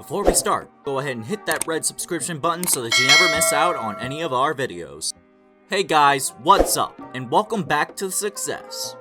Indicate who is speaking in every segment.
Speaker 1: Before we start, go ahead and hit that red subscription button so that you never miss out on any of our videos. Hey guys, what's up? And welcome back to Success.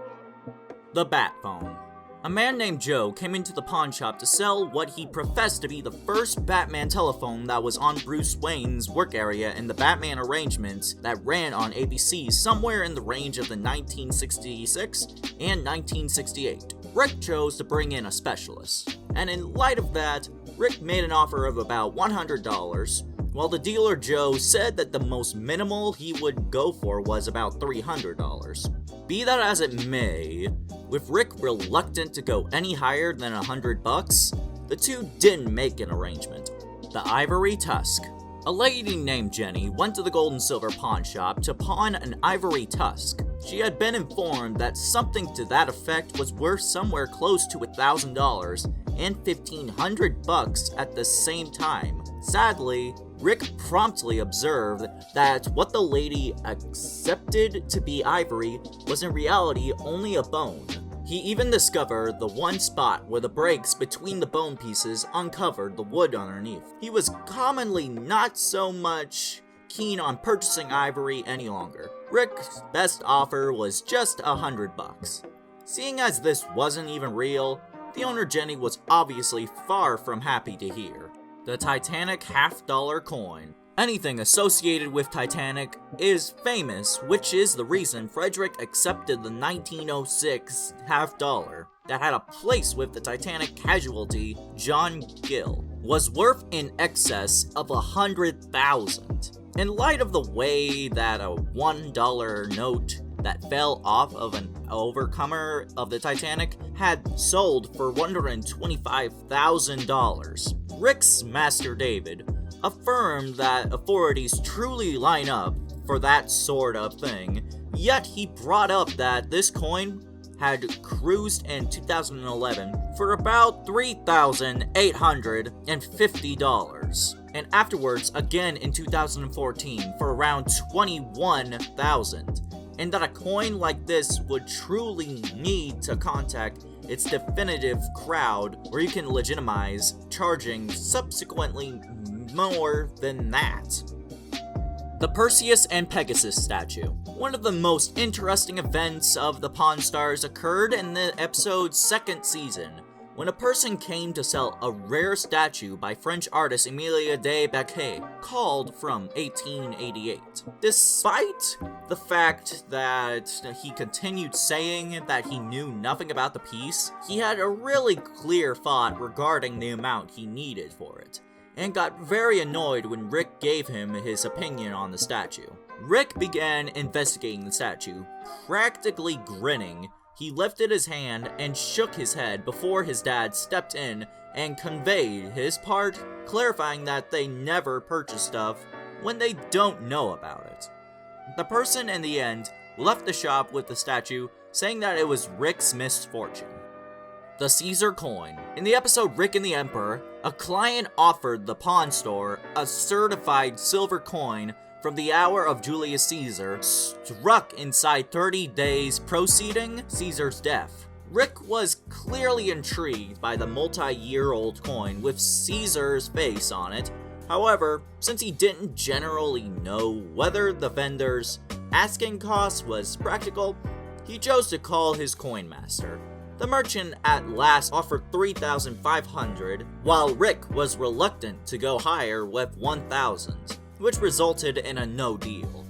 Speaker 1: The Bat Phone. A man named Joe came into the pawn shop to sell what he professed to be the first Batman telephone that was on Bruce Wayne's work area in the Batman arrangements that ran on ABC somewhere in the range of the 1966 and 1968. Rick chose to bring in a specialist, and in light of that, Rick made an offer of about $100, while the dealer Joe said that the most minimal he would go for was about $300. Be that as it may, with Rick reluctant to go any higher than $100, the two didn't make an arrangement. The Ivory Tusk. A lady named Jenny went to the Gold and Silver pawn shop to pawn an ivory tusk. She had been informed that something to that effect was worth somewhere close to $1,000 and $1,500 at the same time. Sadly, Rick promptly observed that what the lady accepted to be ivory was in reality only a bone. He even discovered the one spot where the breaks between the bone pieces uncovered the wood underneath. He was commonly not so much keen on purchasing ivory any longer. Rick's best offer was just $100. Seeing as this wasn't even real, the owner Jenny was obviously far from happy to hear. The Titanic half-dollar coin. Anything associated with Titanic is famous, which is the reason Frederick accepted the 1906 half-dollar that had a place with the Titanic casualty John Gill, was worth in excess of $100,000. In light of the way that a $1 note that fell off of an overcomer of the Titanic had sold for $125,000, Rick's Master David affirmed that authorities truly line up for that sort of thing, yet he brought up that this coin had cruised in 2011 for about $3,850, and afterwards again in 2014 for around $21,000, and that a coin like this would truly need to contact its definitive crowd where you can legitimize charging subsequently more than that. The Perseus and Pegasus statue. One of the most interesting events of the Pawn Stars occurred in the episode's second season, when a person came to sell a rare statue by French artist Emilia de Becquet, called from 1888. Despite the fact that he continued saying that he knew nothing about the piece, he had a really clear thought regarding the amount he needed for it, and got very annoyed when Rick gave him his opinion on the statue. Rick began investigating the statue, practically grinning. He lifted his hand and shook his head before his dad stepped in and conveyed his part, clarifying that they never purchase stuff when they don't know about it. The person in the end left the shop with the statue, saying that it was Rick's misfortune. The Caesar coin. In the episode Rick and the Emperor, a client offered the pawn store a certified silver coin from the hour of Julius Caesar, struck inside 30 days preceding Caesar's death. Rick was clearly intrigued by the multi-year-old coin with Caesar's face on it. However, since he didn't generally know whether the vendor's asking cost was practical, he chose to call his coin master. The merchant at last offered $3,500, while Rick was reluctant to go higher with $1,000, which resulted in a no deal.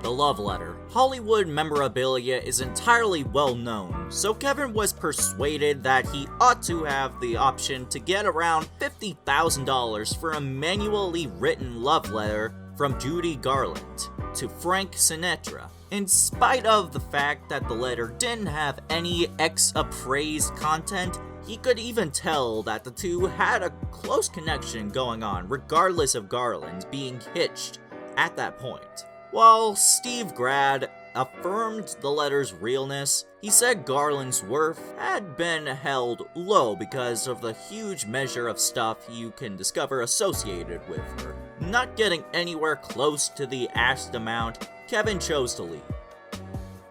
Speaker 1: The love letter. Hollywood memorabilia is entirely well known, so Kevin was persuaded that he ought to have the option to get around $50,000 for a manually written love letter from Judy Garland to Frank Sinatra. In spite of the fact that the letter didn't have any appraised content, he could even tell that the two had a close connection going on, regardless of Garland being hitched at that point. While Steve Grad affirmed the letter's realness, he said Garland's worth had been held low because of the huge measure of stuff you can discover associated with her. Not getting anywhere close to the asked amount, Kevin chose to leave.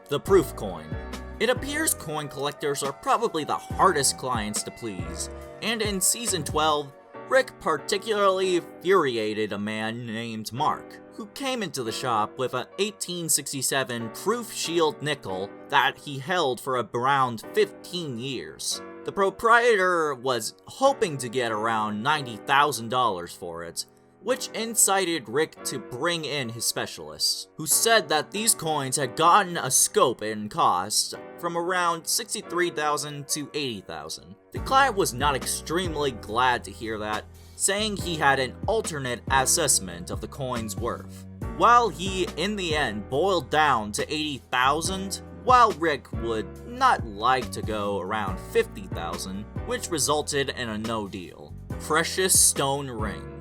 Speaker 1: The proof coin. It appears coin collectors are probably the hardest clients to please, and in Season 12, Rick particularly infuriated a man named Mark, who came into the shop with an 1867 Proof Shield nickel that he held for around 15 years. The proprietor was hoping to get around $90,000 for it, which incited Rick to bring in his specialists, who said that these coins had gotten a scope in cost from around $63,000 to $80,000. The client was not extremely glad to hear that, saying he had an alternate assessment of the coin's worth. While he, in the end, boiled down to $80,000, while Rick would not like to go around $50,000, which resulted in a no deal. Precious stone ring.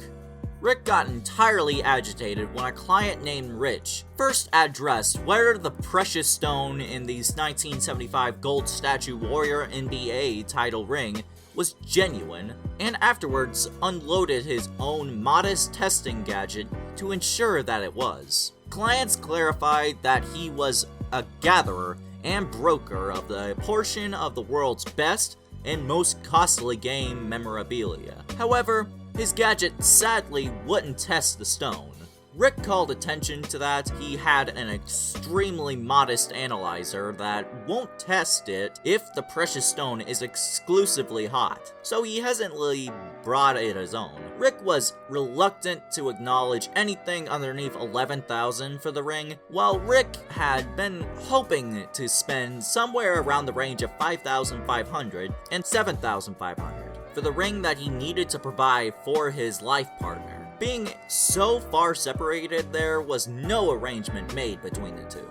Speaker 1: Rick got entirely agitated when a client named Rich first addressed whether the precious stone in the 1975 Gold Statue Warrior NBA title ring was genuine, and afterwards unloaded his own modest testing gadget to ensure that it was. Clients clarified that he was a gatherer and broker of the portion of the world's best and most costly game memorabilia. However, his gadget sadly wouldn't test the stone. Rick called attention to that he had an extremely modest analyzer that won't test it if the precious stone is exclusively hot, so he hesitantly brought it his own. Rick was reluctant to acknowledge anything underneath $11,000 for the ring, while Rick had been hoping to spend somewhere around the range of $5,500 and $7,500 for the ring that he needed to provide for his life partner. Being so far separated, there was no arrangement made between the two.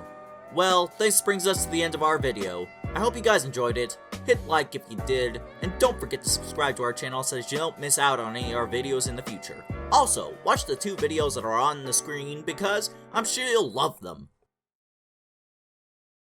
Speaker 1: Well, this brings us to the end of our video. I hope you guys enjoyed it. Hit like if you did, and don't forget to subscribe to our channel so that you don't miss out on any of our videos in the future. Also, watch the 2 videos that are on the screen because I'm sure you'll love them.